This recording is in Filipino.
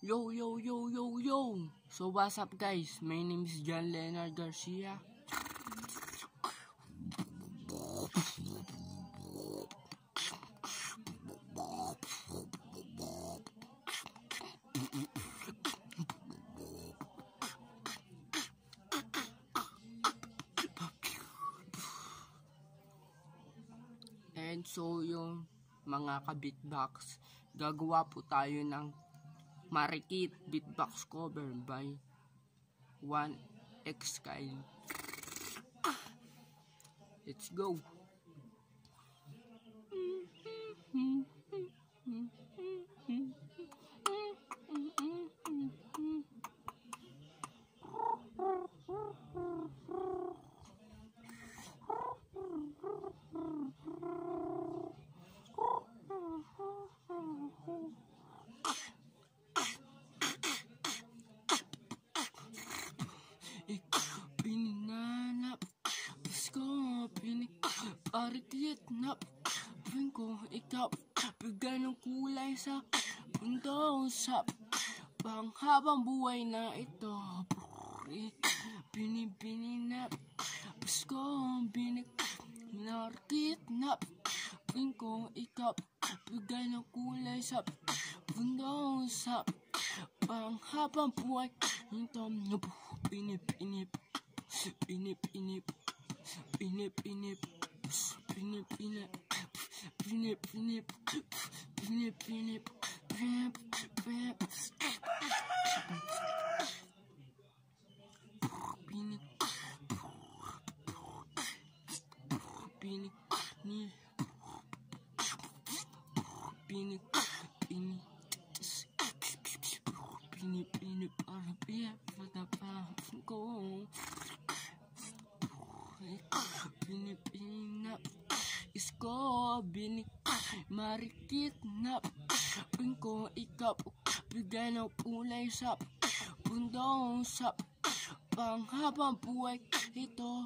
Yo, yo, yo, yo, yo! So what's up guys? My name is John Leonard Garcia. And so yung mga ka-beatbox, gagawa po tayo ng Marikit beatbox cover by 1X Kyle. Let's go! Pininanap, Pasko, Marikit na pin ko ikaw, bigay ng kulay sa mundo sa panghabang buhay na ito. Pinipininap, Pasko, Marikit na pin ko ikaw, bigay ng kulay sa mundo sa panghabang buhay ito. Pinip-inip, pinip-inip, pinip-inip, pinip-inip, pinip-inip, pinip-inip, pinip-inip, pinip-inip, pinip-inap, isko, Marikit na pin ko ikaw, bigay ng kulay sa mundo sa panghabang buhay ito.